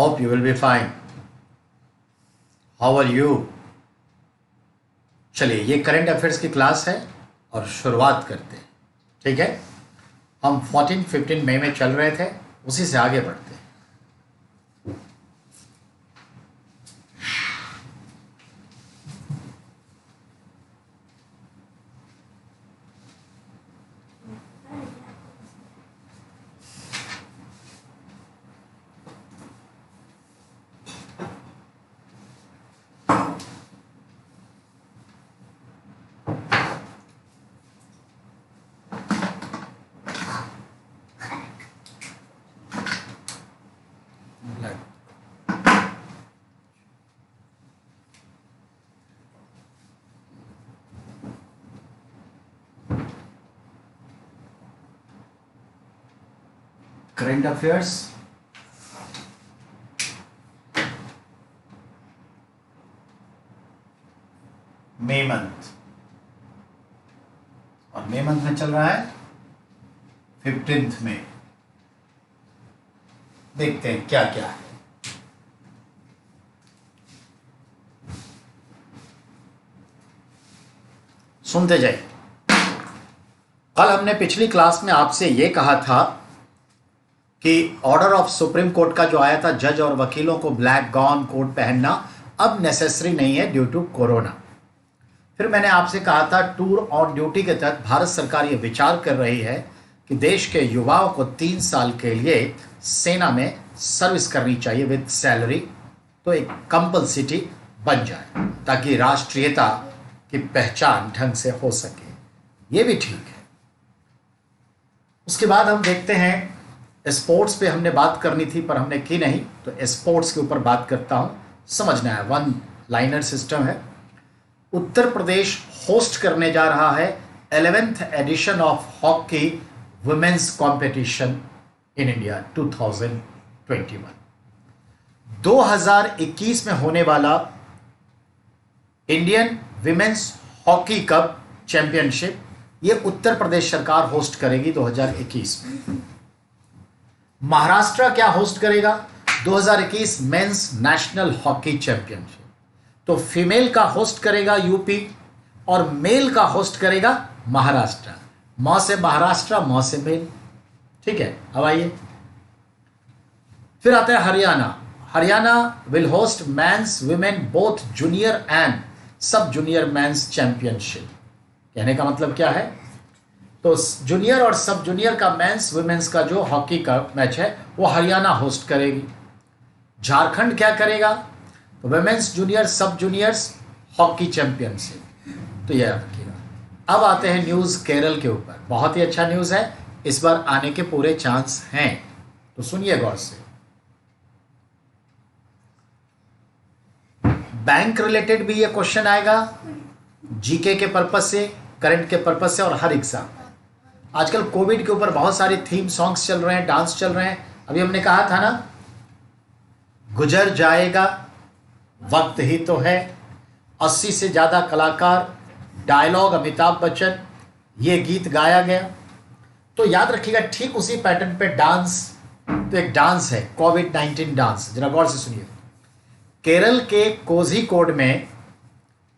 Hope you will be fine. How are you? चलिए, ये current affairs की class है और शुरुआत करते हैं. ठीक है, हम 14-15 मई में चल रहे थे, उसी से आगे बढ़ते हैं. करंट अफेयर्स मई मंथ, और मई मंथ में चल रहा है 15 में. देखते हैं क्या क्या है. सुनते जाइए. कल हमने पिछली क्लास में आपसे यह कहा था कि ऑर्डर ऑफ सुप्रीम कोर्ट का जो आया था, जज और वकीलों को ब्लैक गाउन कोट पहनना अब नेसेसरी नहीं है ड्यू टू कोरोना. फिर मैंने आपसे कहा था टूर ऑन ड्यूटी के तहत भारत सरकार ये विचार कर रही है कि देश के युवाओं को 3 साल के लिए सेना में सर्विस करनी चाहिए विद सैलरी, तो एक कंपल्सिटी बन जाए ताकि राष्ट्रीयता की पहचान ढंग से हो सके. ये भी ठीक है. उसके बाद हम देखते हैं, स्पोर्ट्स पे हमने बात करनी थी पर हमने की नहीं, तो स्पोर्ट्स के ऊपर बात करता हूं. समझना है, 1 लाइनर सिस्टम है. उत्तर प्रदेश होस्ट करने जा रहा है 11th edition of hockey women's competition in India 2021. 2021 में होने वाला Indian women's hockey cup championship ये उत्तर प्रदेश सरकार होस्ट करेगी 2021 में. महाराष्ट्र क्या होस्ट करेगा? 2021 मेंस नेशनल हॉकी चैंपियनशिप. तो फीमेल का होस्ट करेगा यूपी और मेल का होस्ट करेगा महाराष्ट्र. मां से महाराष्ट्र, मां से मेल. ठीक है, अब आइए. फिर आता है Haryana. Haryana will host men's women both junior and sub junior men's championship. कहने का मतलब क्या है? तो जूनियर और सब जूनियर का मेंस विमेंस का जो हॉकी का मैच है वो हरियाणा होस्ट करेगी. झारखंड क्या करेगा? तो विमेंस जूनियर सब जूनियर्स हॉकी चैंपियनशिप. तो यह रखिएगा. अब आते हैं न्यूज़ केरल के ऊपर. बहुत ही अच्छा न्यूज़ है, इस बार आने के पूरे चांस हैं, तो सुनिए गौर से. बैंक रिलेटेड भी ये क्वेश्चन आएगा, जीके के पर्पज से, करंट के पर्पज से और हर एग्जाम. आजकल कोविड के ऊपर बहुत सारे थीम सॉन्ग्स चल रहे हैं, डांस चल रहे हैं. अभी हमने कहा था ना, गुजर जाएगा वक्त ही तो है, 80 से ज़्यादा कलाकार, डायलॉग अमिताभ बच्चन, ये गीत गाया गया. तो याद रखिएगा, ठीक उसी पैटर्न पे डांस. तो एक डांस है कोविड-19 डांस, जरा गौर से सुनिए. केरल के कोझिकोड में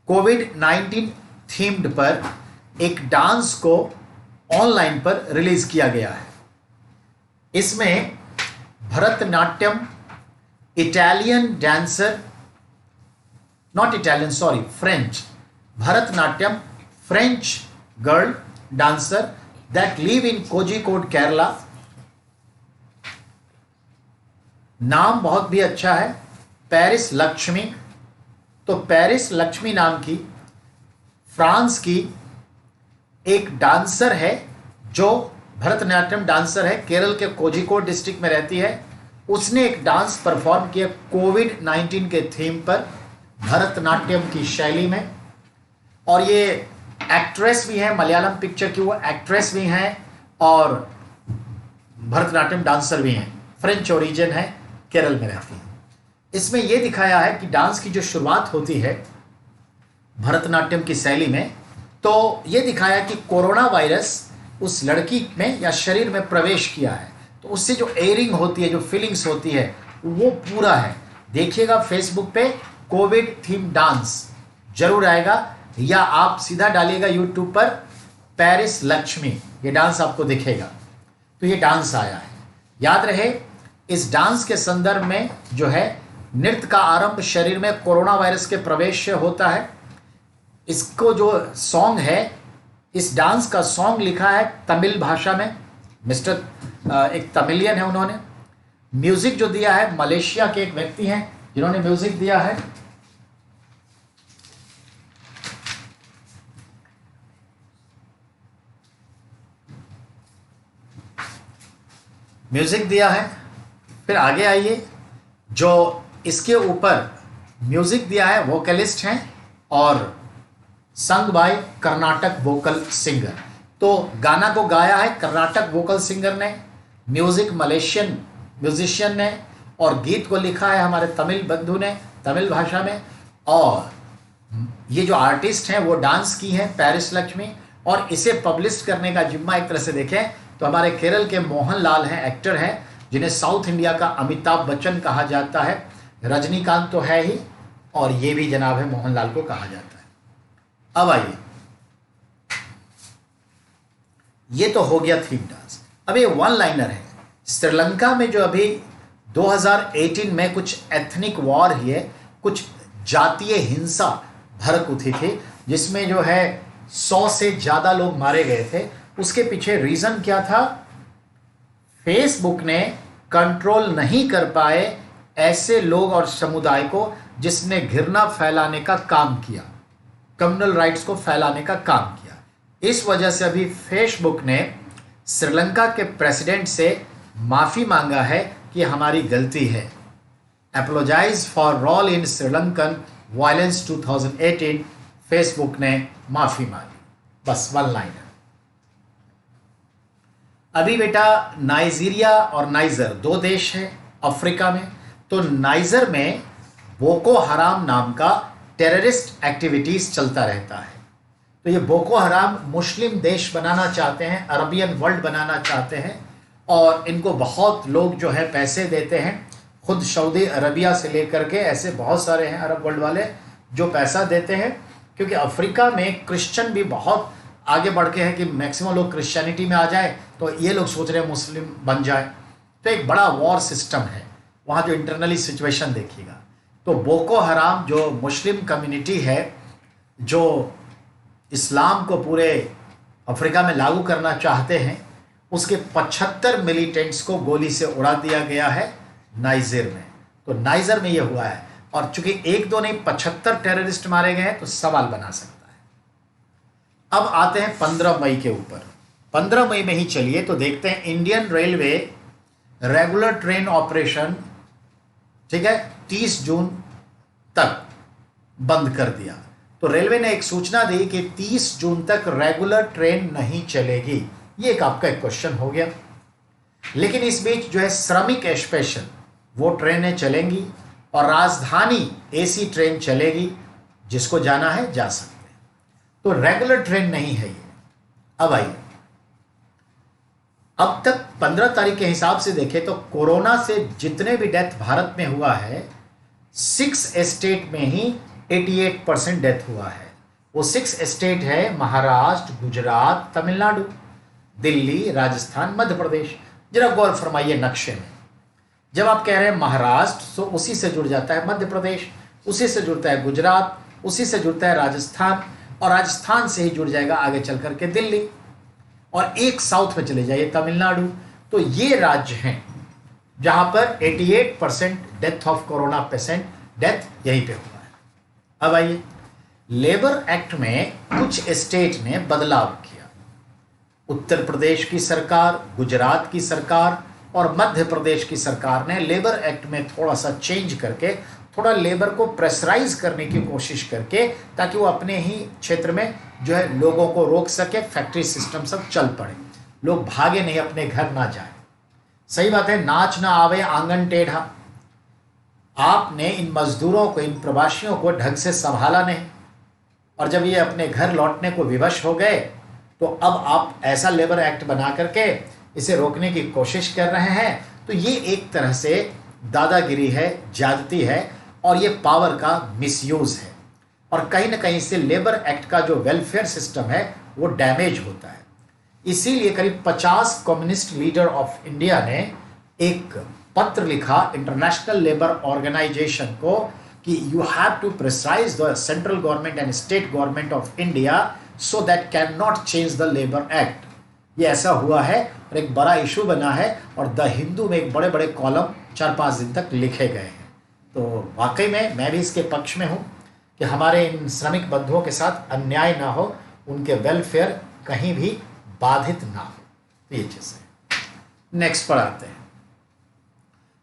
कोविड-19 थीम्ड पर एक डांस को ऑनलाइन पर रिलीज किया गया है. इसमें Bharatanatyam, Italian dancer, not Italian sorry French, Bharatanatyam French girl dancer that live in Kozhikode Kerala. नाम बहुत भी अच्छा है, पेरिस लक्ष्मी. तो पेरिस लक्ष्मी नाम की फ्रांस की एक डांसर है जो भरतनाट्यम डांसर है, केरल के कोझिकोड डिस्ट्रिक्ट में रहती है. उसने एक डांस परफॉर्म किया कोविड-19 के थीम पर भरतनाट्यम की शैली में. और ये एक्ट्रेस भी है, मलयालम पिक्चर की वो एक्ट्रेस भी हैं और भरतनाट्यम डांसर भी हैं. फ्रेंच ओरिजिन है, केरल में रहती है. इसमें यह दिखाया है कि डांस की जो शुरुआत होती है भरतनाट्यम की शैली में, तो ये दिखाया कि कोरोना वायरस उस लड़की में या शरीर में प्रवेश किया है, तो उससे जो एयरिंग होती है, जो फीलिंग्स होती है, वो पूरा है। देखिएगा फेसबुक पे कोविड थीम डांस जरूर आएगा, या आप सीधा डालिएगा यूट्यूब पर पेरिस लक्ष्मी, ये डांस आपको दिखेगा। तो ये डांस आया है। याद रहे, इस डांस के संदर्भ में जो है नृत्य का आरंभ शरीर में कोरोना वायरस के प्रवेश से होता है। इसको जो सॉन्ग है, इस डांस का सॉन्ग लिखा है तमिल भाषा में, एक तमिलियन है, उन्होंने म्यूजिक जो दिया है मलेशिया के एक व्यक्ति हैं जिन्होंने म्यूजिक दिया है। म्यूजिक दिया है। फिर आगे आइए, जो इसके ऊपर म्यूजिक दिया है वोकलिस्ट हैं और sung by Karnataka vocal singer. तो गाना को गाया है कर्नाटक वोकल सिंगर ने, म्यूजिक मलेशियन म्यूजिशियन ने, और गीत को लिखा है हमारे तमिल बंधु ने तमिल भाषा में। और ये जो आर्टिस्ट हैं वो डांस की है पेरिस लक्ष्मी, और इसे पब्लिश करने का जिम्मा एक तरह से देखें तो हमारे केरल के मोहनलाल हैं, एक्टर हैं, जिन्हें साउथ इंडिया का अमिताभ बच्चन कहा जाता है। रजनीकांत तो है ही, और ये भी जनाब है मोहनलाल को कहा जाता है। अब आइए, ये तो हो गया थीम डांस। अब ये वन लाइनर है। श्रीलंका में जो अभी 2018 में कुछ एथनिक वॉर हुए, कुछ जातीय हिंसा भड़क उठी थी, जिसमें जो है 100 से ज़्यादा लोग मारे गए थे। उसके पीछे रीज़न क्या था? फेसबुक ने कंट्रोल नहीं कर पाए ऐसे लोग और समुदाय को जिसने घृणा फैलाने का काम किया, कम्युनल राइट्स को फैलाने का काम किया। इस वजह से अभी फेसबुक ने श्रीलंका के प्रेसिडेंट से माफ़ी मांगा है कि हमारी गलती है। Apologises for role in Sri Lankan violence 2018, Facebook ने माफ़ी मांगी। बस वन लाइन है। अभी बेटा नाइजीरिया और नाइजर दो देश हैं अफ्रीका में। तो नाइजर में बोको हराम नाम का टेररिस्ट एक्टिविटीज़ चलता रहता है। तो ये बोको हराम मुस्लिम देश बनाना चाहते हैं, अरबियन वर्ल्ड बनाना चाहते हैं, और इनको बहुत लोग जो है पैसे देते हैं। खुद सऊदी अरबिया से लेकर के ऐसे बहुत सारे हैं अरब वर्ल्ड वाले जो पैसा देते हैं, क्योंकि अफ्रीका में क्रिश्चियन भी बहुत आगे बढ़ के हैं कि मैक्सिमम लोग क्रिश्चियनिटी में आ जाए, तो ये लोग सोच रहे हैं मुस्लिम बन जाए। तो एक बड़ा वॉर सिस्टम है वहाँ, जो इंटरनली सिचुएशन देखिएगा। तो बोको हराम जो मुस्लिम कम्युनिटी है, जो इस्लाम को पूरे अफ्रीका में लागू करना चाहते हैं, उसके 75 मिलिटेंट्स को गोली से उड़ा दिया गया है नाइजर में। तो नाइजर में ये हुआ है, और चूंकि एक दो नहीं 75 टेररिस्ट मारे गए हैं, तो सवाल बना सकता है। अब आते हैं 15 मई के ऊपर। 15 मई में ही चलिए तो देखते हैं Indian railway regular train operation, ठीक है, 30 जून तक बंद कर दिया। तो रेलवे ने एक सूचना दी कि 30 जून तक रेगुलर ट्रेन नहीं चलेगी। ये एक आपका एक क्वेश्चन हो गया। लेकिन इस बीच जो है श्रमिक स्पेशल वो ट्रेनें चलेंगी, और राजधानी एसी ट्रेन चलेगी, जिसको जाना है जा सकते हैं। तो रेगुलर ट्रेन नहीं है ये। अब आइए, अब तक 15 तारीख के हिसाब से देखें तो कोरोना से जितने भी डेथ भारत में हुआ है, 6 स्टेट में ही 88% डेथ हुआ है। वो 6 स्टेट है महाराष्ट्र, गुजरात, तमिलनाडु, दिल्ली, राजस्थान, मध्य प्रदेश। जरा गौर फरमाइए नक्शे में, जब आप कह रहे हैं महाराष्ट्र तो उसी से जुड़ जाता है मध्य प्रदेश, उसी से जुड़ता है गुजरात, उसी से जुड़ता है राजस्थान, और राजस्थान से ही जुड़ जाएगा आगे चल करके दिल्ली, और एक साउथ में चले जाइए तमिलनाडु। तो ये राज्य हैं जहां पर 88% death of corona patient death यहीं पे हुआ है। अब आइए, लेबर एक्ट में कुछ स्टेट ने बदलाव किया। उत्तर प्रदेश की सरकार, गुजरात की सरकार और मध्य प्रदेश की सरकार ने लेबर एक्ट में थोड़ा सा चेंज करके, थोड़ा लेबर को प्रेशराइज करने की कोशिश करके, ताकि वो अपने ही क्षेत्र में जो है लोगों को रोक सके, फैक्ट्री सिस्टम सब चल पड़े, लोग भागे नहीं, अपने घर ना जाए। सही बात है, नाच ना आवे आंगन टेढ़ा। आपने इन मजदूरों को, इन प्रवासियों को ढंग से संभाला नहीं, और जब ये अपने घर लौटने को विवश हो गए, तो अब आप ऐसा लेबर एक्ट बना करके इसे रोकने की कोशिश कर रहे हैं। तो ये एक तरह से दादागिरी है, ज्यादती है और ये पावर का मिसयूज है, और कहीं ना कहीं से लेबर एक्ट का जो वेलफेयर सिस्टम है वो डैमेज होता है। इसीलिए करीब 50 कम्युनिस्ट लीडर ऑफ इंडिया ने एक पत्र लिखा इंटरनेशनल लेबर ऑर्गेनाइजेशन को कि you have to pressurise the central government and state government of India so that can not change the labour act. ये ऐसा हुआ है और एक बड़ा इशू बना है, और द हिंदू में एक बड़े बड़े कॉलम 4-5 दिन तक लिखे गए हैं। तो वाकई में मैं भी इसके पक्ष में हूँ कि हमारे इन श्रमिक बंधुओं के साथ अन्याय ना हो, उनके वेलफेयर कहीं भी बाधित ना हो। तो ये चीज़ है। नेक्स्ट पर आते हैं,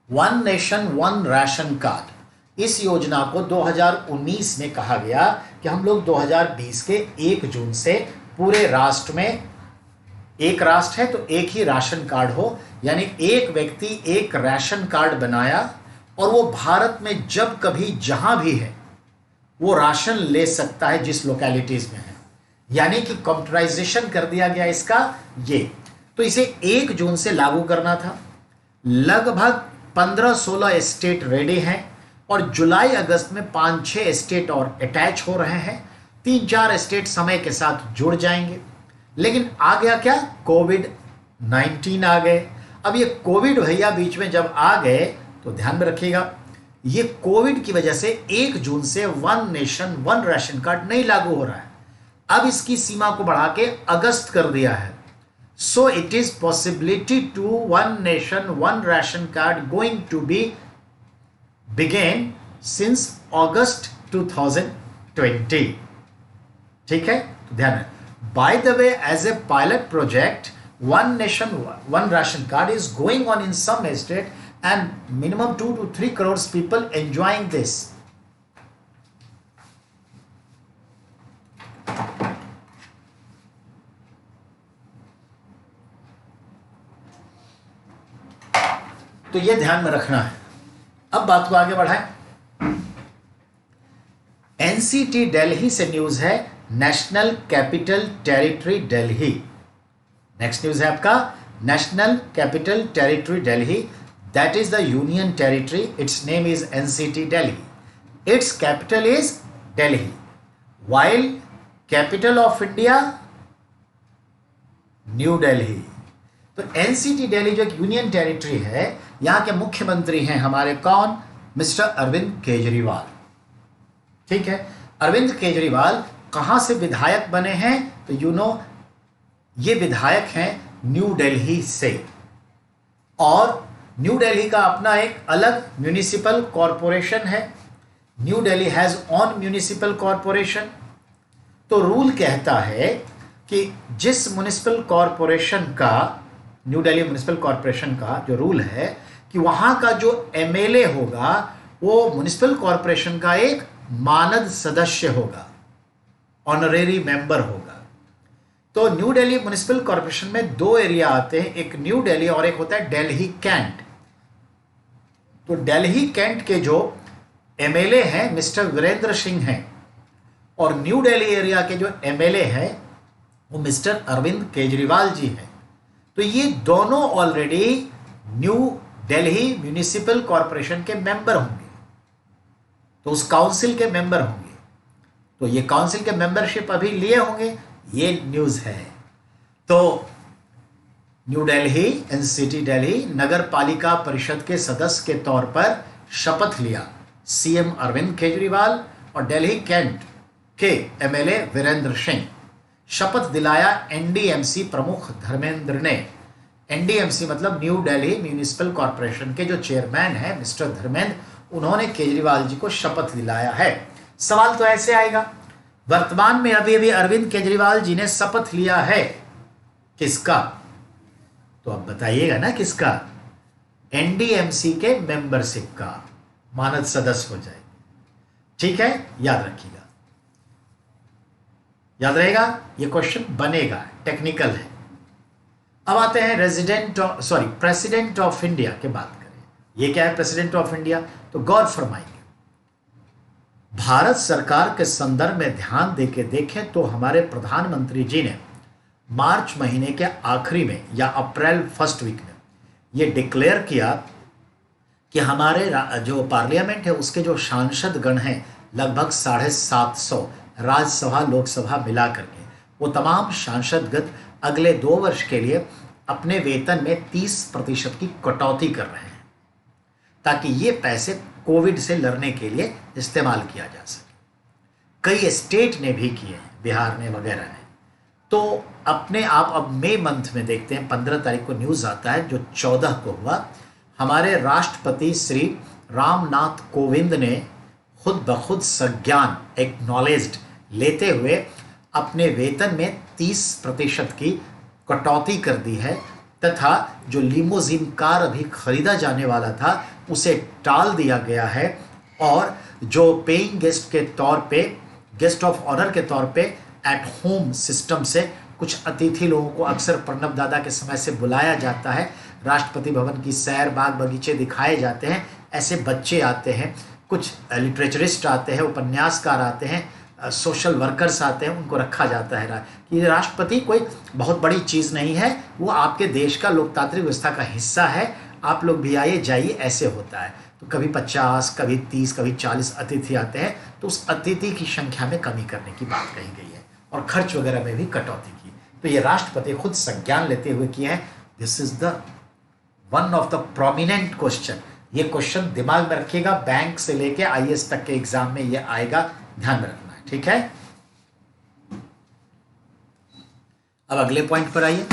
one nation one ration card. इस योजना को 2019 में कहा गया कि हम लोग 2020 के 1 जून से पूरे राष्ट्र में, एक राष्ट्र है तो एक ही राशन कार्ड हो, यानी एक व्यक्ति एक राशन कार्ड बनाया और वो भारत में जब कभी जहां भी है वो राशन ले सकता है जिस लोकेलिटीज में है, यानी कि कंप्यूटराइजेशन कर दिया गया इसका ये। तो इसे 1 जून से लागू करना था। लगभग 15-16 स्टेट रेडी हैं और जुलाई अगस्त में 5-6 स्टेट और अटैच हो रहे हैं। 3-4 स्टेट समय के साथ जुड़ जाएंगे। लेकिन आ गया क्या, कोविड-19 आ गए। अब ये कोविड भैया बीच में जब आ गए तो ध्यान में रखिएगा, ये कोविड की वजह से 1 जून से one nation one ration card नहीं लागू हो रहा है। अब इसकी सीमा को बढ़ा के अगस्त कर दिया है। So it is possibility to one nation one ration card going to be began since August 2020। ठीक है, तो ध्यान रखें। By the way, as a pilot project, one nation, one ration card is going on in some state, and minimum 2 to 3 crores people enjoying this. तो ये ध्यान में रखना है। अब बात को आगे बढ़ाएं। एनसीटी दिल्ली से न्यूज है, national capital territory Delhi. Next news है आपका, national capital territory Delhi, that is the union territory, it's name is NCT Delhi, it's capital is Delhi, while capital of India new Delhi. तो एनसीटी दिल्ली जो एक यूनियन टेरिटरी है, यहां के मुख्यमंत्री हैं हमारे कौन, मिस्टर अरविंद केजरीवाल। ठीक है, अरविंद केजरीवाल कहां से विधायक बने हैं, तो ये विधायक हैं न्यू दिल्ली से, और न्यू दिल्ली का अपना एक अलग म्यूनिसिपल कॉरपोरेशन है। New Delhi has on municipal corporation. तो रूल कहता है कि जिस म्यूनिसिपल कॉरपोरेशन का, न्यू दिल्ली म्यूनिसिपल कॉरपोरेशन का जो रूल है कि वहां का जो एमएलए होगा वो म्यूनिसिपल कॉरपोरेशन का एक मानद सदस्य होगा, ऑनरेरी मेंबर होगा। तो न्यू दिल्ली म्युनिसिपल कॉर्पोरेशन में 2 एरिया आते हैं, एक न्यू दिल्ली और एक होता है दिल्ली कैंट। तो दिल्ली कैंट के जो एमएलए हैं मिस्टर वीरेंद्र सिंह हैं, और न्यू दिल्ली एरिया के जो एमएलए हैं वो मिस्टर अरविंद केजरीवाल जी हैं। तो ये दोनों already knew Delhi municipal corporation के मेंबर होंगे, तो उस काउंसिल के मेंबर होंगे। तो ये काउंसिल के मेंबरशिप अभी लिए होंगे, ये न्यूज है। तो न्यू दिल्ली एनसीटी दिल्ली नगर पालिका परिषद के सदस्य के तौर पर शपथ लिया सीएम अरविंद केजरीवाल, और दिल्ली कैंट के एमएलए वीरेंद्र सिंह। शपथ दिलाया एनडीएमसी प्रमुख धर्मेंद्र ने। एनडीएमसी मतलब न्यू दिल्ली म्युनिसिपल कॉर्पोरेशन के जो चेयरमैन हैं मिस्टर धर्मेंद्र, उन्होंने केजरीवाल जी को शपथ दिलाया है। सवाल तो ऐसे आएगा, वर्तमान में अभी अभी अरविंद केजरीवाल जी ने शपथ लिया है, किसका? तो अब बताइएगा ना किसका? एनडीएमसी के मेंबरशिप का मानद सदस्य हो जाएगी। ठीक है, याद रखिएगा, याद रहेगा, ये क्वेश्चन बनेगा, टेक्निकल है। अब आते हैं प्रेसिडेंट ऑफ इंडिया की बात करें। ये क्या है प्रेसिडेंट ऑफ इंडिया? तो गौर फरमाइए, भारत सरकार के संदर्भ में ध्यान देके देखें तो हमारे प्रधानमंत्री जी ने मार्च महीने के आखिरी में या अप्रैल फर्स्ट वीक में ये डिक्लेयर किया कि हमारे जो पार्लियामेंट है उसके जो सांसद गण हैं लगभग 750 राज्यसभा लोकसभा मिला करके, वो तमाम सांसदगण अगले 2 वर्ष के लिए अपने वेतन में 30% की कटौती कर रहे हैं, ताकि ये पैसे कोविड से लड़ने के लिए इस्तेमाल किया जा सके। कई स्टेट ने भी किए हैं, बिहार ने वगैरह ने। तो अपने आप अब मई मंथ में देखते हैं, 15 तारीख को न्यूज़ आता है जो 14 को हुआ, हमारे राष्ट्रपति श्री रामनाथ कोविंद ने खुद ब खुद संज्ञान एक्नॉलेज्ड लेते हुए अपने वेतन में 30% की कटौती कर दी है, तथा जो लिमोजिन कार अभी खरीदा जाने वाला था उसे टाल दिया गया है, और जो पेइंग गेस्ट के तौर पे, गेस्ट ऑफ ऑनर के तौर पे एट होम सिस्टम से कुछ अतिथि लोगों को अक्सर प्रणब दादा के समय से बुलाया जाता है, राष्ट्रपति भवन की सैर बाग बगीचे दिखाए जाते हैं, ऐसे बच्चे आते हैं, कुछ लिटरेचरिस्ट आते हैं, उपन्यासकार आते हैं, सोशल वर्कर्स आते हैं, उनको रखा जाता है कि राष्ट्रपति कोई बहुत बड़ी चीज़ नहीं है, वो आपके देश का लोकतांत्रिक व्यवस्था का हिस्सा है, आप लोग भी आइए जाइए, ऐसे होता है। तो कभी 50, कभी 30, कभी 40 अतिथि आते हैं, तो उस अतिथि की संख्या में कमी करने की बात कही गई है और खर्च वगैरह में भी कटौती की। तो ये राष्ट्रपति खुद संज्ञान लेते हुए किया है। This is the one of the prominent question. ये क्वेश्चन दिमाग में रखिएगा, बैंक से लेके IAS तक के एग्जाम में ये आएगा, ध्यान में रखना है, ठीक है। अब अगले पॉइंट पर आइए।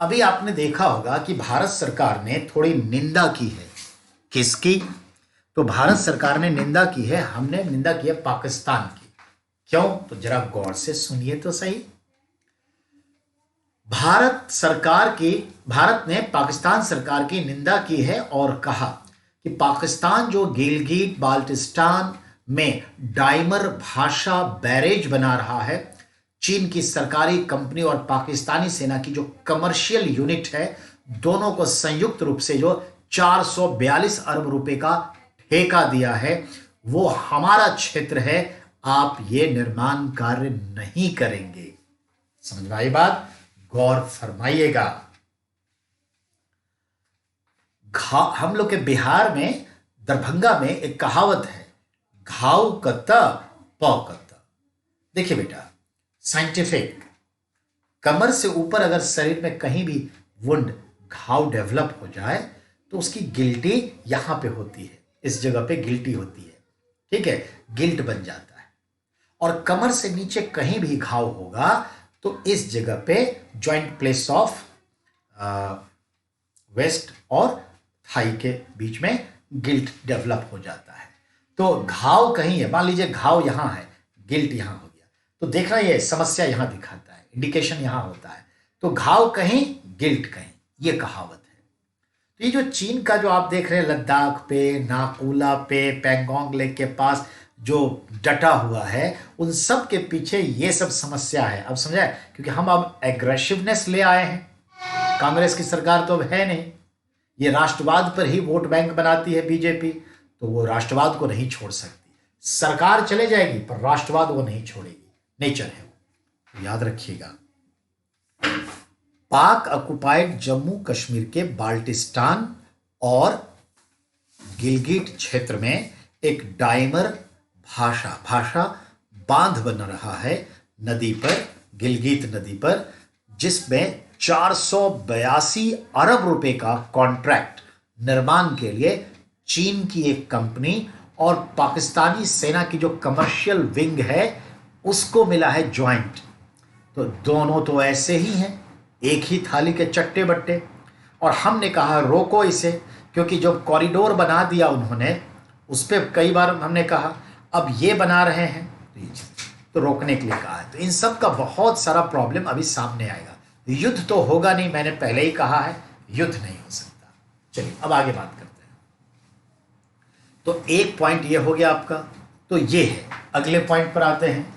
अभी आपने देखा होगा कि भारत सरकार ने थोड़ी निंदा की है। किसकी? तो भारत सरकार ने निंदा की है, हमने निंदा की है पाकिस्तान की। क्यों? तो जरा गौर से सुनिए तो सही। भारत ने पाकिस्तान सरकार की निंदा की है और कहा कि पाकिस्तान जो गिलगिट बाल्टिस्तान में डाइमर भाषा बैरेज बना रहा है, चीन की सरकारी कंपनी और पाकिस्तानी सेना की जो कमर्शियल यूनिट है, दोनों को संयुक्त रूप से जो 442 अरब रुपए का ठेका दिया है, वो हमारा क्षेत्र है, आप ये निर्माण कार्य नहीं करेंगे। समझ में आई बात? गौर फरमाइएगा। हम लोग के बिहार में दरभंगा में एक कहावत है, घाव कत्ता पौ कत्ता। देखिए बेटा, साइंटिफिक, कमर से ऊपर अगर शरीर में कहीं भी वुंड, घाव डेवलप हो जाए तो उसकी गिल्टी यहां पे होती है, इस जगह पे गिल्टी होती है, ठीक है, गिल्ट बन जाता है। और कमर से नीचे कहीं भी घाव होगा तो इस जगह पे जॉइंट प्लेस ऑफ वेस्ट और थाई के बीच में गिल्ट डेवलप हो जाता है। तो घाव कहीं है, मान लीजिए घाव यहां है, गिल्ट यहां हो गया, तो देखना ये समस्या यहां दिखाता है, इंडिकेशन यहां होता है। तो घाव कहीं, गिल्ट कहीं, ये कहावत है। तो ये जो चीन का जो आप देख रहे हैं, लद्दाख पे, नाकोला पे, पैंगोंग लेक के पास जो डटा हुआ है, उन सब के पीछे ये सब समस्या है। अब समझा? क्योंकि हम अब एग्रेसिवनेस ले आए हैं, कांग्रेस की सरकार तो अब है नहीं, ये राष्ट्रवाद पर ही वोट बैंक बनाती है बीजेपी, तो वो राष्ट्रवाद को नहीं छोड़ सकती। सरकार चले जाएगी पर राष्ट्रवाद वो नहीं छोड़ेगी, नेचर है वो, याद रखिएगा। पाक ऑक्युपाइड जम्मू कश्मीर के बाल्टिस्तान और गिलगिट क्षेत्र में एक डाइमर भाषा बांध बन रहा है नदी पर, गिलगित नदी पर, जिसमें 482 अरब रुपए का कॉन्ट्रैक्ट निर्माण के लिए चीन की एक कंपनी और पाकिस्तानी सेना की जो कमर्शियल विंग है उसको मिला है ज्वाइंट। तो दोनों तो ऐसे ही हैं, एक ही थाली के चट्टे बट्टे। और हमने कहा रोको इसे, क्योंकि जो कॉरिडोर बना दिया उन्होंने, उस पर कई बार हमने कहा अब ये बना रहे हैं तो रोकने के लिए कहा है। तो इन सब का बहुत सारा प्रॉब्लम अभी सामने आएगा। युद्ध तो होगा नहीं, मैंने पहले ही कहा है, युद्ध नहीं हो सकता। चलिए अब आगे बात करते हैं। तो एक पॉइंट ये हो गया आपका, तो ये है। अगले पॉइंट पर आते हैं।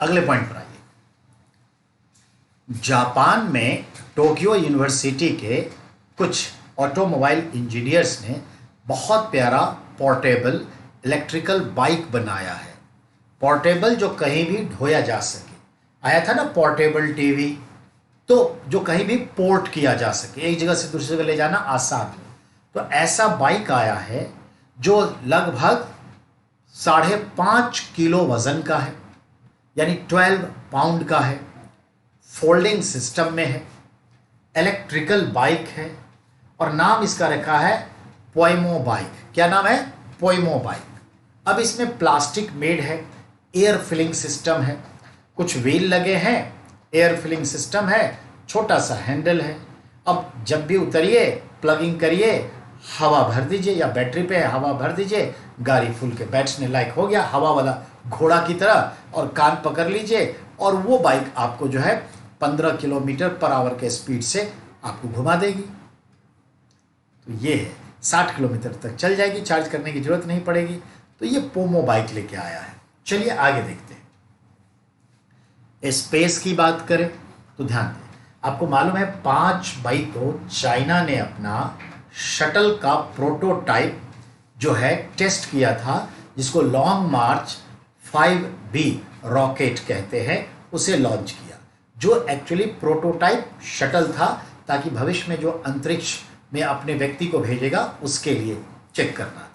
अगले पॉइंट पर आइए। जापान में टोक्यो यूनिवर्सिटी के कुछ ऑटोमोबाइल इंजीनियर्स ने बहुत प्यारा पोर्टेबल इलेक्ट्रिकल बाइक बनाया है। पोर्टेबल जो कहीं भी ढोया जा सके। आया था ना पोर्टेबल टीवी, तो जो कहीं भी पोर्ट किया जा सके, एक जगह से दूसरी जगह ले जाना आसान हो। तो ऐसा बाइक आया है जो लगभग 5.5 किलो वजन का है, यानी 12 पाउंड का है, फोल्डिंग सिस्टम में है, इलेक्ट्रिकल बाइक है और नाम इसका रखा है पोइमो बाइक। क्या नाम है? पोइमो बाइक। अब इसमें प्लास्टिक मेड है, एयर फिलिंग सिस्टम है, कुछ व्हील लगे हैं, एयर फिलिंग सिस्टम है, छोटा सा हैंडल है। अब जब भी उतरिए, प्लगिंग करिए, हवा भर दीजिए या बैटरी पे हवा भर दीजिए, गाड़ी फुल के बैठने लायक हो गया, हवा वाला घोड़ा की तरह, और कान पकड़ लीजिए और वो बाइक आपको जो है 15 किलोमीटर पर आवर के स्पीड से आपको घुमा देगी। तो ये है, 60 किलोमीटर तक चल जाएगी, चार्ज करने की जरूरत नहीं पड़ेगी। तो ये पोमो बाइक लेके आया है। चलिए आगे देखते हैं। स्पेस की बात करें तो ध्यान दें, आपको मालूम है 5 मई को चाइना ने अपना शटल का प्रोटोटाइप जो है टेस्ट किया था, जिसको लॉन्ग मार्च 5B रॉकेट कहते हैं, उसे लॉन्च किया, जो एक्चुअली प्रोटोटाइप शटल था, ताकि भविष्य में जो अंतरिक्ष में अपने व्यक्ति को भेजेगा उसके लिए चेक करना था।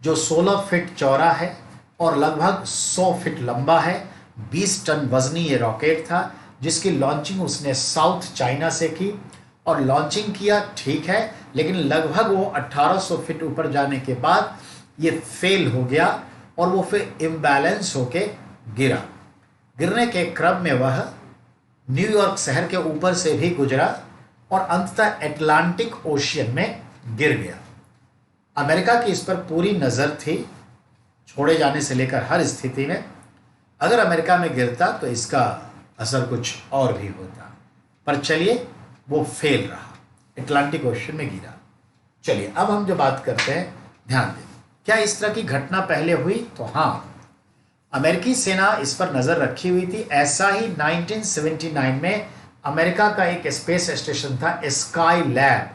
जो 16 फीट चौड़ा है और लगभग 100 फीट लंबा है। 20 टन वजनी ये रॉकेट था, जिसकी लॉन्चिंग उसने साउथ चाइना से की और लॉन्चिंग किया, ठीक है, लेकिन लगभग वो 1800 फीट ऊपर जाने के बाद ये फेल हो गया और वो फिर इम्बैलेंस होके गिरा। गिरने के क्रम में वह न्यूयॉर्क शहर के ऊपर से भी गुजरा और अंततः अटलांटिक ओशियन में गिर गया। अमेरिका की इस पर पूरी नज़र थी, छोड़े जाने से लेकर हर स्थिति में। अगर अमेरिका में गिरता तो इसका असर कुछ और भी होता, पर चलिए वो फेल रहा, अटलांटिक ओशन में गिरा। चलिए अब हम जो बात करते हैं, ध्यान दें, क्या इस तरह की घटना पहले हुई? तो हाँ, अमेरिकी सेना इस पर नज़र रखी हुई थी। ऐसा ही 1979 में अमेरिका का एक स्पेस स्टेशन था, स्काई लैब।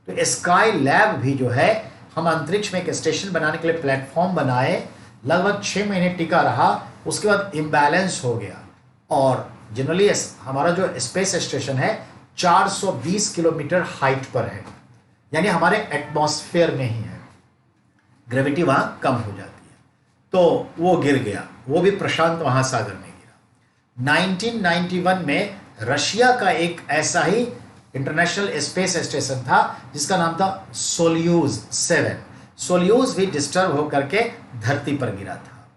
तो स्काई लैब भी जो है, हम अंतरिक्ष में एक स्टेशन बनाने के लिए प्लेटफॉर्म बनाए, लगभग 6 महीने टिका रहा, उसके बाद इम्बैलेंस हो गया। और जनरली हमारा जो स्पेस स्टेशन है 420 किलोमीटर हाइट पर है, यानी हमारे एटमॉस्फेयर में ही है, ग्रेविटी वहाँ कम हो जाती है। तो वो गिर गया, वो भी प्रशांत महासागर में गिरा। 1991 में रशिया का एक ऐसा ही इंटरनेशनल स्पेस स्टेशन था, जिसका नाम था सोल्यूज 7। सोल्यूज भी डिस्टर्ब होकर के धरती पर गिरा था।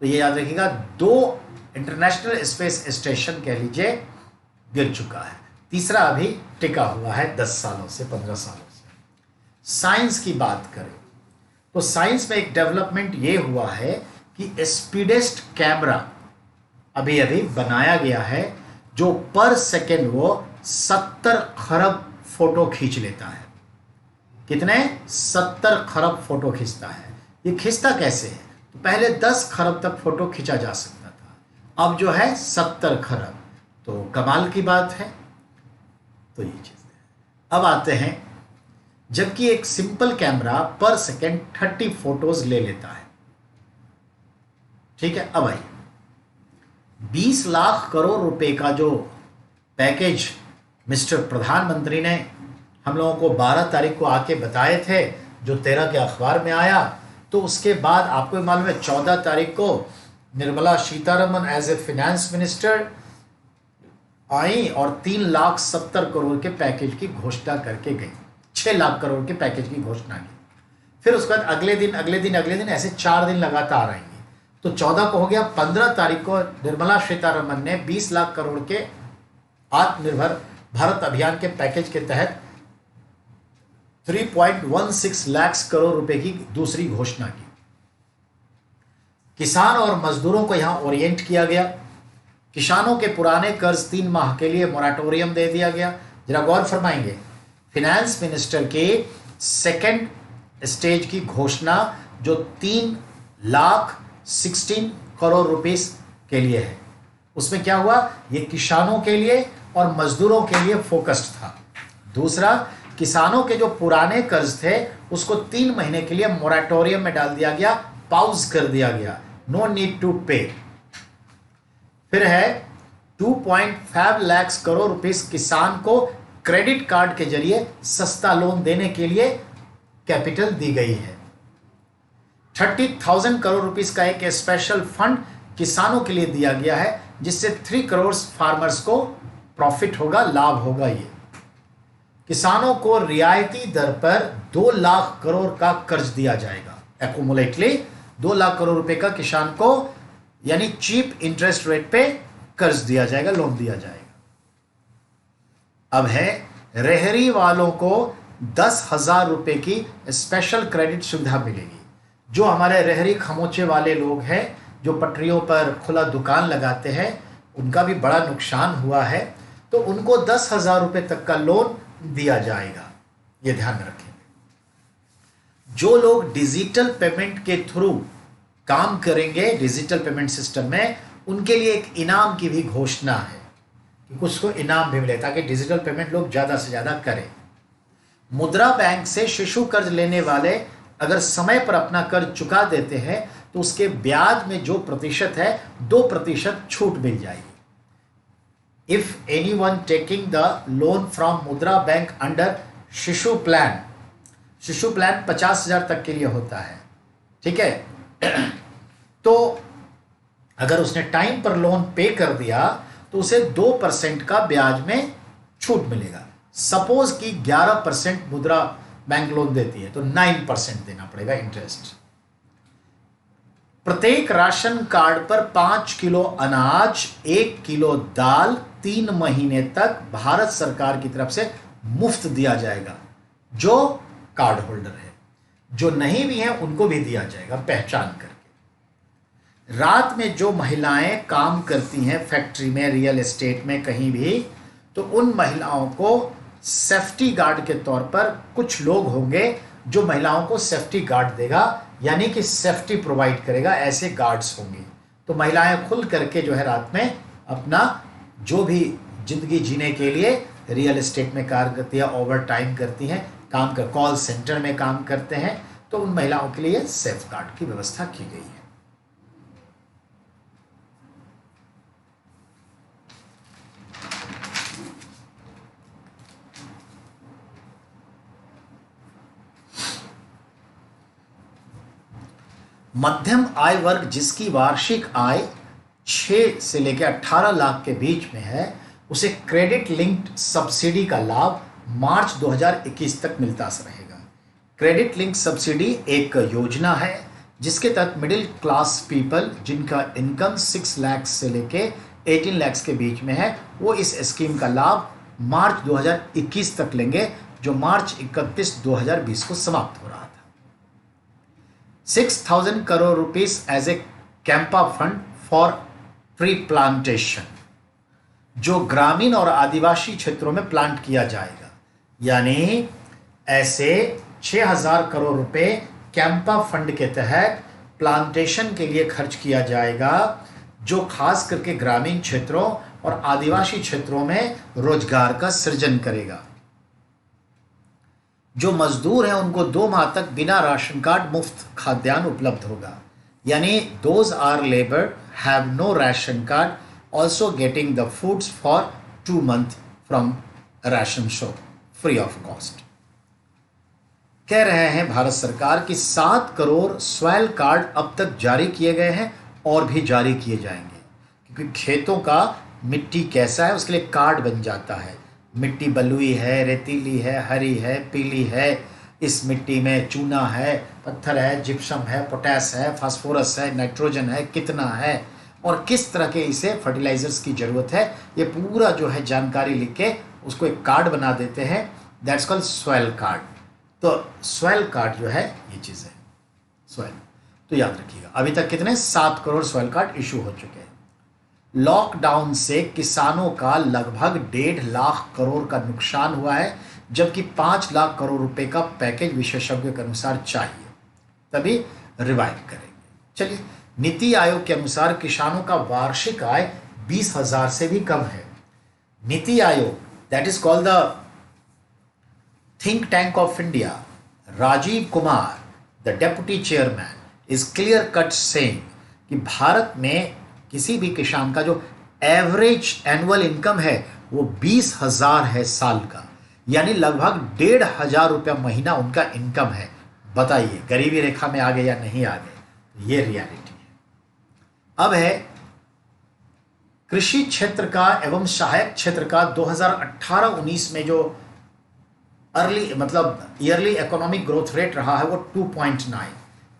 तो ये याद रखिएगा, 2 इंटरनेशनल स्पेस स्टेशन कह लीजिए गिर चुका है, तीसरा अभी टिका हुआ है 10 सालों से, 15 सालों से। साइंस की बात करें तो साइंस में एक डेवलपमेंट ये हुआ है कि स्पीडेस्ट कैमरा अभी अभी बनाया गया है, जो पर सेकेंड वो 70 खरब फोटो खींच लेता है। कितने? 70 खरब फोटो खींचता है। ये खींचता कैसे है? तो पहले 10 खरब तक फोटो खींचा जा सकता था, अब जो है 70 खरब। तो कमाल की बात है। तो ये चीज़ है। अब आते हैं, जबकि एक सिंपल कैमरा पर सेकेंड 30 फोटोज ले लेता है, ठीक है। अब आइए, 20 लाख करोड़ रुपए का जो पैकेज मिस्टर प्रधानमंत्री ने हम लोगों को 12 तारीख को आके बताए थे, जो 13 के अखबार में आया, तो उसके बाद आपको मालूम है 14 तारीख को Nirmala Sitharaman as a finance minister आई और 3,70,000 करोड़ के पैकेज की घोषणा करके गई। 6 लाख करोड़ के पैकेज की घोषणा की। फिर उसके बाद अगले दिन ऐसे 4 दिन लगातार आएंगे। तो 14 को हो गया। 15 तारीख को निर्मला सीतारमन ने 20 लाख करोड़ के आत्मनिर्भर भारत अभियान के पैकेज के तहत 3.16 लाख करोड़ रुपए की दूसरी घोषणा की। किसान और मजदूरों को यहां ओरिएंट किया गया। किसानों के पुराने कर्ज 3 माह के लिए मोराटोरियम दे दिया गया। जरा गौर फरमाएंगे, फिनेंस मिनिस्टर के सेकेंड स्टेज की घोषणा जो 3,16 करोड़ रुपीस के लिए है, उसमें क्या हुआ? ये किसानों के लिए और मजदूरों के लिए फोकस्ड था। दूसरा, किसानों के जो पुराने कर्ज थे उसको 3 महीने के लिए मोराटोरियम में डाल दिया गया, पाउज कर दिया गया, नो नीड टू पे। फिर है 2.5 लाख करोड़ रुपीस किसान को क्रेडिट कार्ड के जरिए सस्ता लोन देने के लिए कैपिटल दी गई है। 30,000 करोड़ रुपीस का एक स्पेशल फंड किसानों के लिए दिया गया है, जिससे 3 करोड़ फार्मर्स को प्रॉफिट होगा, लाभ होगा। ये किसानों को रियायती दर पर 2 लाख करोड़ का कर्ज दिया जाएगा। एक्यूमुलेटली 2 लाख करोड़ रुपए का किसान को यानी चीप इंटरेस्ट रेट पे कर्ज दिया जाएगा, लोन दिया जाएगा। अब है रेहड़ी वालों को 10,000 रुपए की स्पेशल क्रेडिट सुविधा मिलेगी। जो हमारे रेहड़ी खमोचे वाले लोग हैं, जो पटरियों पर खुला दुकान लगाते हैं, उनका भी बड़ा नुकसान हुआ है, तो उनको 10,000 रुपए तक का लोन दिया जाएगा। ये ध्यान रखेंगे। जो लोग डिजिटल पेमेंट के थ्रू काम करेंगे डिजिटल पेमेंट सिस्टम में, उनके लिए एक इनाम की भी घोषणा है कि कुछ को इनाम भी मिले, ताकि डिजिटल पेमेंट लोग ज्यादा से ज्यादा करें। मुद्रा बैंक से शिशु कर्ज लेने वाले अगर समय पर अपना कर्ज चुका देते हैं तो उसके ब्याज में जो प्रतिशत है 2% छूट मिल जाएगी। If anyone taking the loan from मुद्रा बैंक अंडर शिशु प्लान 50,000 तक के लिए होता है, ठीक है। तो अगर उसने टाइम पर लोन पे कर दिया तो उसे 2% का ब्याज में छूट मिलेगा। सपोज कि 11% मुद्रा बैंक लोन देती है तो 9% देना पड़ेगा इंटरेस्ट। प्रत्येक राशन कार्ड पर 5 किलो अनाज, 1 किलो दाल 3 महीने तक भारत सरकार की तरफ से मुफ्त दिया जाएगा। जो कार्ड होल्डर है, जो नहीं भी है उनको भी दिया जाएगा पहचान करके। रात में जो महिलाएं काम करती हैं फैक्ट्री में, रियल एस्टेट में, कहीं भी, तो उन महिलाओं को सेफ्टी गार्ड के तौर पर कुछ लोग होंगे जो महिलाओं को सेफ्टी गार्ड देगा, यानी कि सेफ्टी प्रोवाइड करेगा। ऐसे गार्ड्स होंगे तो महिलाएं खुल करके जो है रात में अपना जो भी जिंदगी जीने के लिए रियल एस्टेट में कार्य करती है, ओवर टाइम करती हैं, काम कर कॉल सेंटर में काम करते हैं, तो उन महिलाओं के लिए सेफ गार्ड की व्यवस्था की गई है। मध्यम आय वर्ग जिसकी वार्षिक आय 6 से लेकर 18 लाख के बीच में है, उसे क्रेडिट लिंक्ड सब्सिडी का लाभ मार्च 2021 तक मिलता रहेगा। क्रेडिट लिंक सब्सिडी एक योजना है जिसके तहत मिडिल क्लास पीपल जिनका इनकम 6 लाख से लेके 18 लाख के बीच में है, वो इस स्कीम का लाभ मार्च 2021 तक लेंगे, जो मार्च 31, 2020 को समाप्त हो रहा था। 6,000 crore rupees as a CAMPA fund for tree plantation, जो ग्रामीण और आदिवासी क्षेत्रों में प्लांट किया जाएगा। यानी ऐसे 6,000 करोड़ रुपए कैंपा फंड के तहत प्लांटेशन के लिए खर्च किया जाएगा, जो खास करके ग्रामीण क्षेत्रों और आदिवासी क्षेत्रों में रोजगार का सृजन करेगा। जो मजदूर हैं उनको 2 माह तक बिना राशन कार्ड मुफ्त खाद्यान्न उपलब्ध होगा। यानी those are labour have no ration card also getting the foods for 2 months from ration shop free of cost। कह रहे हैं भारत सरकार कि 7 करोड़ स्वैल कार्ड अब तक जारी किए गए हैं और भी जारी किए जाएंगे, क्योंकि खेतों का मिट्टी कैसा है उसके लिए कार्ड बन जाता है। मिट्टी बलुई है, रेतीली है, हरी है, पीली है, इस मिट्टी में चूना है, पत्थर है, जिप्सम है, पोटेस है, फास्फोरस है, नाइट्रोजन है, कितना है और किस तरह के इसे फर्टिलाइजर्स की ज़रूरत है, ये पूरा जो है जानकारी लिख के उसको एक कार्ड बना देते हैं। That's called swell card. तो स्वैल कार्ड जो है ये चीज़ है स्वैल। तो याद रखिएगा अभी तक कितने 7 करोड़ स्वैल कार्ड इशू हो चुके हैं। लॉकडाउन से किसानों का लगभग 1.5 लाख करोड़ का नुकसान हुआ है, जबकि 5 लाख करोड़ रुपए का पैकेज विशेषज्ञों के अनुसार चाहिए, तभी रिवाइव करेंगे। चलिए, नीति आयोग के अनुसार किसानों का वार्षिक आय 20,000 से भी कम है। NITI Aayog, that is called the think tank of India, Rajiv Kumar the deputy chairman is clear cut saying कि भारत में किसी भी किसान का जो एवरेज एनुअल इनकम है वो 20,000 है साल का, यानी लगभग 1,500 रुपया महीना उनका इनकम है। बताइए गरीबी रेखा में आ गए या नहीं आ गए? ये रियलिटी है। अब है कृषि क्षेत्र का एवं सहायक क्षेत्र का 2018-19 में जो ईयरली इकोनॉमिक ग्रोथ रेट रहा है वो 2.9,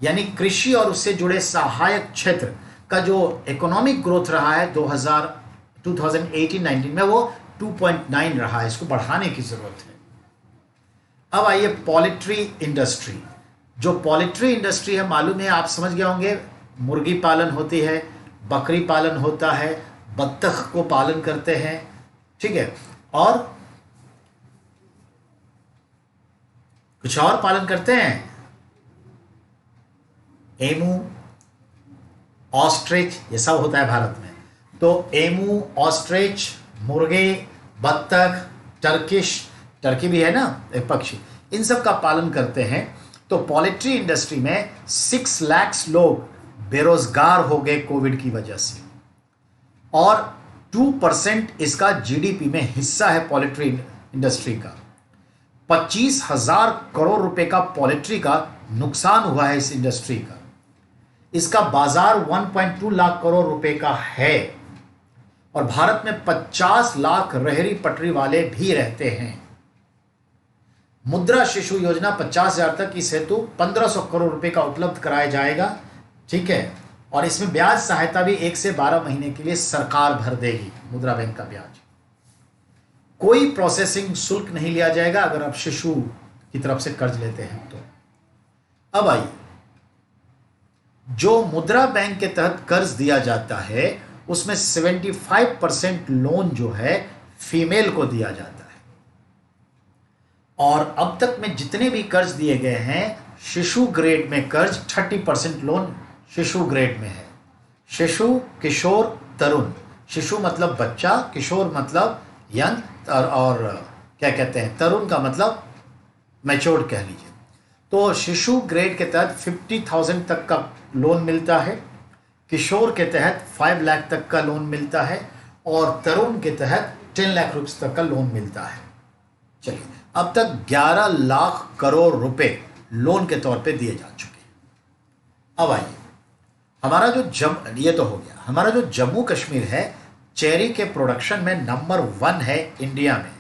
यानी कृषि और उससे जुड़े सहायक क्षेत्र का जो इकोनॉमिक ग्रोथ रहा है 2018-19 में वो 2.9 रहा है। इसको बढ़ाने की जरूरत है। अब आइए पोल्ट्री इंडस्ट्री। जो पोल्ट्री इंडस्ट्री है, मालूम है, आप समझ गए होंगे, मुर्गी पालन होती है, बकरी पालन होता है, बत्तख को पालन करते हैं, ठीक है, और कुछ और पालन करते हैं, एमू, ऑस्ट्रिच, ये सब होता है भारत में। तो एमू, ऑस्ट्रिच, मुर्गे, बत्तख, टर्की भी है ना एक पक्षी, इन सब का पालन करते हैं। तो पोल्ट्री इंडस्ट्री में 6 लाख लोग बेरोजगार हो गए कोविड की वजह से, और 2% इसका जीडीपी में हिस्सा है पोल्ट्री इंडस्ट्री का। 25,000 करोड़ रुपए का पोल्ट्री का नुकसान हुआ है इस इंडस्ट्री का। इसका बाजार 1.2 लाख करोड़ रुपए का है, और भारत में 50 लाख रेहड़ी पटरी वाले भी रहते हैं। मुद्रा शिशु योजना 50,000 तक इस हेतु 1,500 करोड़ रुपए का उपलब्ध कराया जाएगा, ठीक है, और इसमें ब्याज सहायता भी 1 से 12 महीने के लिए सरकार भर देगी, मुद्रा बैंक का ब्याज। कोई प्रोसेसिंग शुल्क नहीं लिया जाएगा अगर आप शिशु की तरफ से कर्ज लेते हैं तो। अब आइए, जो मुद्रा बैंक के तहत कर्ज दिया जाता है उसमें 75% लोन जो है फीमेल को दिया जाता है, और अब तक में जितने भी कर्ज दिए गए हैं शिशु ग्रेड में कर्ज 30% लोन शिशु ग्रेड में है। शिशु, किशोर, तरुण। शिशु मतलब बच्चा, किशोर मतलब यंग, और क्या कहते हैं, तरुण का मतलब मैच्योर्ड कह लीजिए। तो शिशु ग्रेड के तहत 50,000 तक का लोन मिलता है, किशोर के तहत 5 लाख तक का लोन मिलता है, और तरुण के तहत 10 लाख रुपए तक का लोन मिलता है। चलिए, अब तक 11 लाख करोड़ रुपए लोन के तौर पे दिए जा चुके हैं। अब आइए, हमारा जो ये तो हो गया, हमारा जो जम्मू कश्मीर है चेरी के प्रोडक्शन में नंबर 1 है इंडिया में।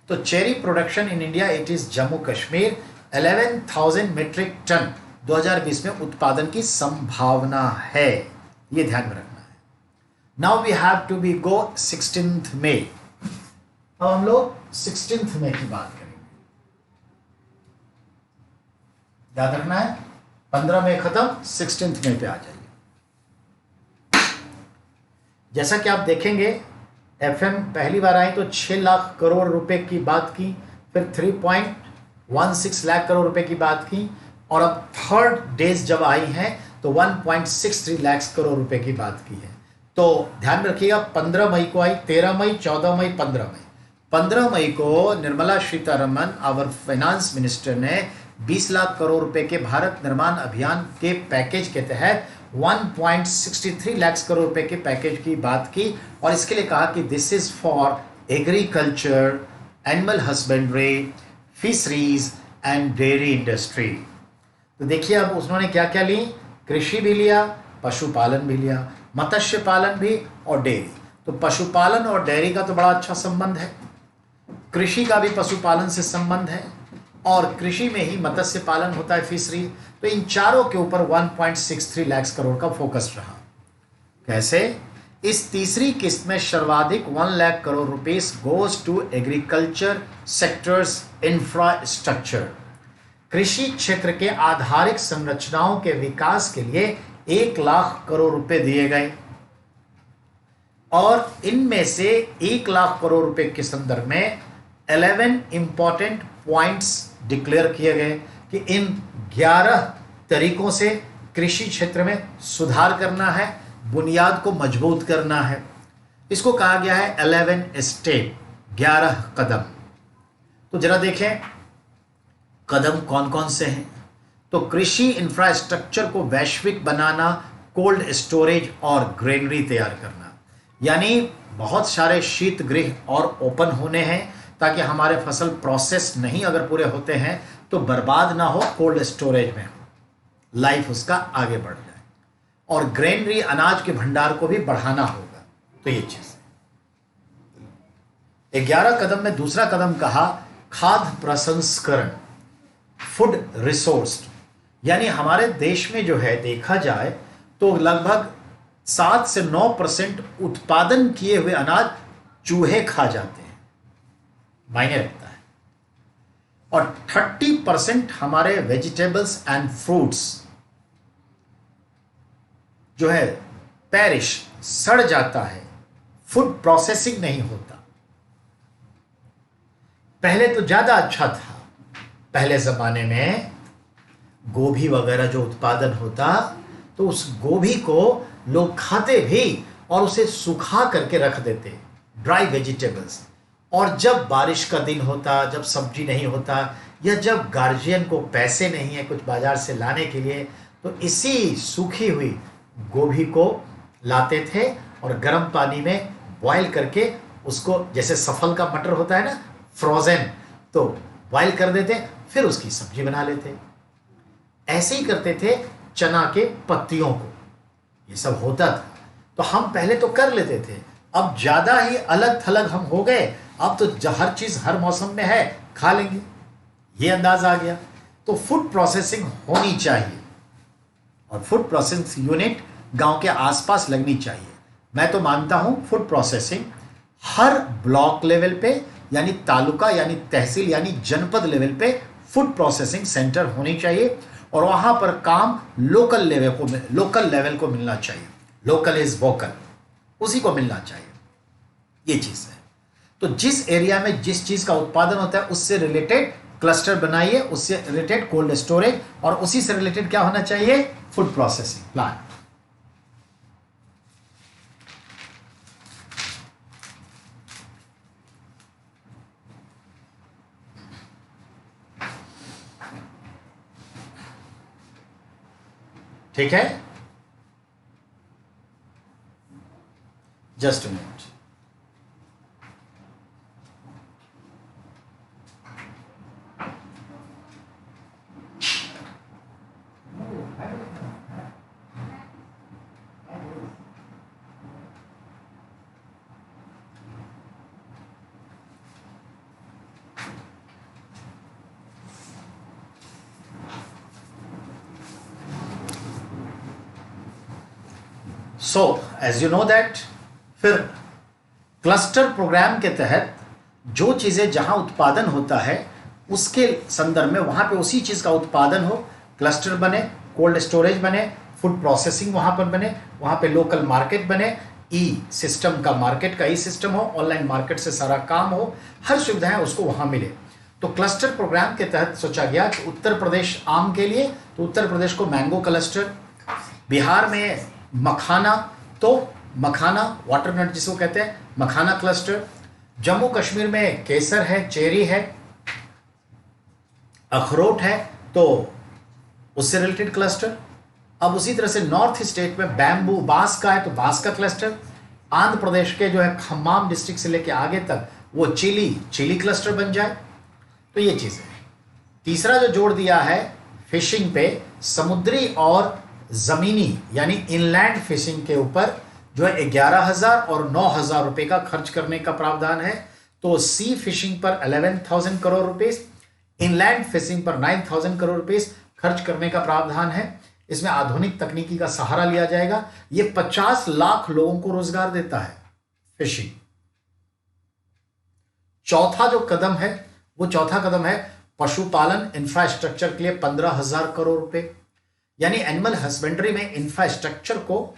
तो cherry production in India, it is Jammu Kashmir, 11,000 metric tonne 2020 में उत्पादन की संभावना है, ये ध्यान में रखना है। Now we have to be go 16 May. अब हम लोग 16 मई की बात करेंगे। याद रखना है, 15 मई खत्म, 16 मई पे आ जाइए। जैसा कि आप देखेंगे, एफएम पहली बार आई तो 6 लाख करोड़ रुपए की बात की, फिर 3.16 लाख करोड़ रुपए की बात की, और अब थर्ड डेज जब आई हैं तो 1.63 लाख करोड़ रुपए की बात की है। तो ध्यान रखिएगा, 15 मई को आई, 13 मई, 14 मई, 15 मई। 15 मई को Nirmala Sitharaman, our finance minister, ने 20 लाख करोड़ रुपए के भारत निर्माण अभियान के पैकेज के तहत 1.63 लाख करोड़ रुपए के पैकेज की बात की, और इसके लिए कहा कि this is for agriculture, animal husbandry, fisheries and dairy industry. तो देखिए, अब उन्होंने क्या क्या ली, कृषि भी लिया, पशुपालन भी लिया, मत्स्य पालन भी, और डेयरी। तो पशुपालन और डेयरी का तो बड़ा अच्छा संबंध है, कृषि का भी पशुपालन से संबंध है, और कृषि में ही मत्स्य पालन होता है, फिशरी। तो इन चारों के ऊपर 1.63 लाख करोड़ का फोकस रहा। कैसे? इस तीसरी किस्त में सर्वाधिक 1 lakh crore rupees goes to agriculture sectors infrastructure. कृषि क्षेत्र के आधारिक संरचनाओं के विकास के लिए 1 लाख करोड़ रुपए दिए गए, और इनमें से 1 लाख करोड़ रुपए के संदर्भ में 11 इंपॉर्टेंट पॉइंट्स डिक्लेयर किए गए कि इन 11 तरीकों से कृषि क्षेत्र में सुधार करना है, बुनियाद को मजबूत करना है। इसको कहा गया है 11 स्टेप, 11 कदम। तो जरा देखें कदम कौन कौन से हैं। तो कृषि इंफ्रास्ट्रक्चर को वैश्विक बनाना, कोल्ड स्टोरेज और ग्रेनरी तैयार करना। यानी बहुत सारे शीत गृह और ओपन होने हैं ताकि हमारे फसल प्रोसेस नहीं अगर पूरे होते हैं तो बर्बाद ना हो, कोल्ड स्टोरेज में लाइफ उसका आगे बढ़ जाए। और ग्रेनरी अनाज के भंडार को भी बढ़ाना होगा। तो ये चीज 11 कदम में दूसरा कदम कहा खाद्य प्रसंस्करण, फूड रिसोर्स। यानी हमारे देश में जो है देखा जाए तो लगभग 7 से 9% उत्पादन किए हुए अनाज चूहे खा जाते हैं, मायने रखता है। और 30% हमारे वेजिटेबल्स एंड फ्रूट्स जो है पेरिश, सड़ जाता है, फूड प्रोसेसिंग नहीं होता। पहले तो ज्यादा अच्छा था, पहले जमाने में गोभी वगैरह जो उत्पादन होता तो उस गोभी को लोग खाते भी और उसे सुखा करके रख देते, ड्राई वेजिटेबल्स। और जब बारिश का दिन होता, जब सब्जी नहीं होता, या जब गार्जियन को पैसे नहीं है कुछ बाजार से लाने के लिए, तो इसी सूखी हुई गोभी को लाते थे और गर्म पानी में बॉईल करके उसको, जैसे सफल का मटर होता है ना फ्रोजन, तो बॉईल कर देते, फिर उसकी सब्जी बना लेते। ऐसे ही करते थे चना के पत्तियों को, ये सब होता था। तो हम पहले तो कर लेते थे, अब ज्यादा ही अलग थलग हम हो गए। अब तो हर चीज हर मौसम में है, खा लेंगे, ये अंदाज आ गया। तो फूड प्रोसेसिंग होनी चाहिए और फूड प्रोसेसिंग यूनिट गांव के आसपास लगनी चाहिए। मैं तो मानता हूं फूड प्रोसेसिंग हर ब्लॉक लेवल पे, यानी तालुका यानी तहसील यानी जनपद लेवल पे फूड प्रोसेसिंग सेंटर होनी चाहिए और वहां पर काम लोकल लेवल को मिलना चाहिए। लोकल इज वोकल, उसी को मिलना चाहिए, ये चीज है। तो जिस एरिया में जिस चीज का उत्पादन होता है उससे रिलेटेड क्लस्टर बनाइए, उससे रिलेटेड कोल्ड स्टोरेज, और उसी से रिलेटेड क्या होना चाहिए, फूड प्रोसेसिंग प्लांट। ठीक है, just a minute. So as you know that, फिर क्लस्टर प्रोग्राम के तहत जो चीजें जहां उत्पादन होता है उसके संदर्भ में वहां पे उसी चीज का उत्पादन हो, क्लस्टर बने, कोल्ड स्टोरेज बने, फूड प्रोसेसिंग वहां पर बने, वहां पे लोकल मार्केट बने, ई सिस्टम का, मार्केट का ई सिस्टम हो, ऑनलाइन मार्केट से सारा काम हो, हर सुविधाएं उसको वहां मिले। तो क्लस्टर प्रोग्राम के तहत सोचा गया कि उत्तर प्रदेश आम के लिए, तो उत्तर प्रदेश को मैंगो क्लस्टर, बिहार में मखाना, तो मखाना वाटरनट जिसको कहते हैं मखाना क्लस्टर, जम्मू कश्मीर में केसर है, चेरी है, अखरोट है, तो उससे रिलेटेड क्लस्टर। अब उसी तरह से नॉर्थ स्टेट में बैम्बू, बांस का है तो बांस का क्लस्टर। आंध्र प्रदेश के जो है खम्माम डिस्ट्रिक्ट से लेके आगे तक वो चिली क्लस्टर बन जाए। तो ये चीज है। तीसरा जो जोड़ दिया है फिशिंग पे, समुद्री और जमीनी यानी इनलैंड फिशिंग के ऊपर जो है 11,000 और 9,000 रुपए का खर्च करने का प्रावधान है। तो सी फिशिंग पर 11,000 करोड़ रुपीस, इनलैंड फिशिंग पर 9,000 करोड़ रुपीस खर्च करने का प्रावधान है। इसमें आधुनिक तकनीकी का सहारा लिया जाएगा। यह 50 लाख लोगों को रोजगार देता है फिशिंग। चौथा जो कदम है वो चौथा कदम है पशुपालन इंफ्रास्ट्रक्चर के लिए 15,000 करोड़ रुपए, यानी एनिमल हस्बेंड्री में इंफ्रास्ट्रक्चर को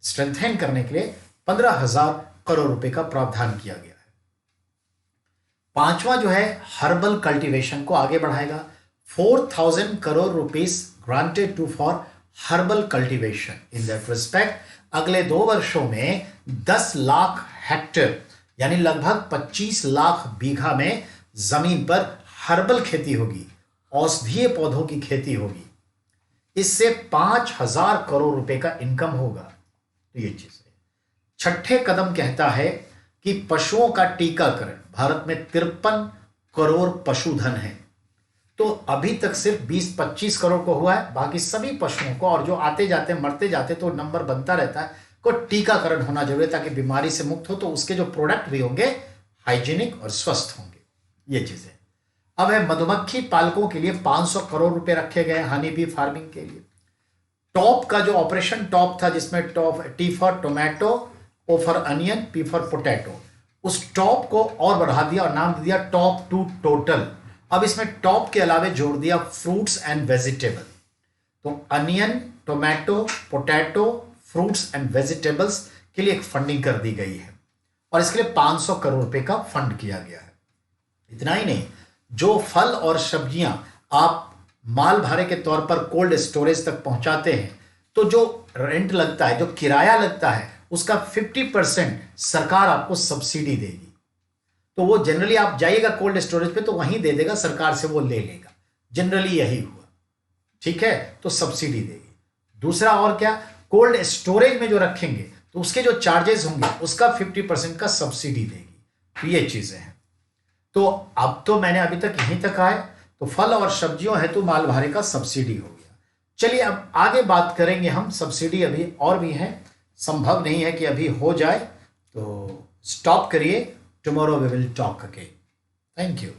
स्ट्रेंथेन करने के लिए 15,000 करोड़ रुपए का प्रावधान किया गया है। पांचवा जो है हर्बल कल्टीवेशन को आगे बढ़ाएगा। 4,000 crore rupees granted to for herbal cultivation. In that respect अगले 2 वर्षों में 10 लाख हेक्टेयर यानी लगभग 25 लाख बीघा में जमीन पर हर्बल खेती होगी, औषधीय पौधों की खेती होगी। इससे 5,000 करोड़ रुपए का इनकम होगा। तो ये चीज है। छठे कदम कहता है कि पशुओं का टीकाकरण। भारत में 53 करोड़ पशुधन है, तो अभी तक सिर्फ 20-25 करोड़ को हुआ है, बाकी सभी पशुओं को, और जो आते जाते मरते जाते तो नंबर बनता रहता है, को टीकाकरण होना जरूरी है ताकि बीमारी से मुक्त हो, तो उसके जो प्रोडक्ट भी होंगे हाइजीनिक और स्वस्थ होंगे। ये चीजें अब है मधुमक्खी पालकों के लिए 500 करोड़ रुपए रखे गए हनी बी फार्मिंग के लिए। टॉप का जो ऑपरेशन टॉप था, जिसमें TOP T for tomato, O for onion, P for potato, उस टॉप को और बढ़ा दिया और नाम दे दिया टॉप 2 टोटल। अब इसमें टॉप के अलावे जोड़ दिया फ्रूट्स एंड वेजिटेबल। तो onion, tomato, potato, fruits and vegetables के लिए एक फंडिंग कर दी गई है और इसके लिए 500 करोड़ रुपए का फंड किया गया है। इतना ही नहीं, जो फल और सब्जियां आप माल भाड़े के तौर पर कोल्ड स्टोरेज तक पहुंचाते हैं, तो जो रेंट लगता है, जो किराया लगता है, उसका 50% सरकार आपको सब्सिडी देगी। तो वो जनरली आप जाइएगा कोल्ड स्टोरेज पे तो वहीं दे देगा, सरकार से वो ले लेगा, जनरली यही हुआ, ठीक है, तो सब्सिडी देगी। दूसरा और क्या, कोल्ड स्टोरेज में जो रखेंगे तो उसके जो चार्जेस होंगे उसका 50% का सब्सिडी देगी। तो ये चीजें हैं। तो अब तो मैंने अभी तक यहीं तक आए, तो फल और सब्जियों हेतु माल भाड़े का सब्सिडी हो गया। चलिए अब आगे बात करेंगे हम। सब्सिडी अभी और भी है, संभव नहीं है कि अभी हो जाए, तो स्टॉप करिए। Tomorrow we will talk again. Thank you.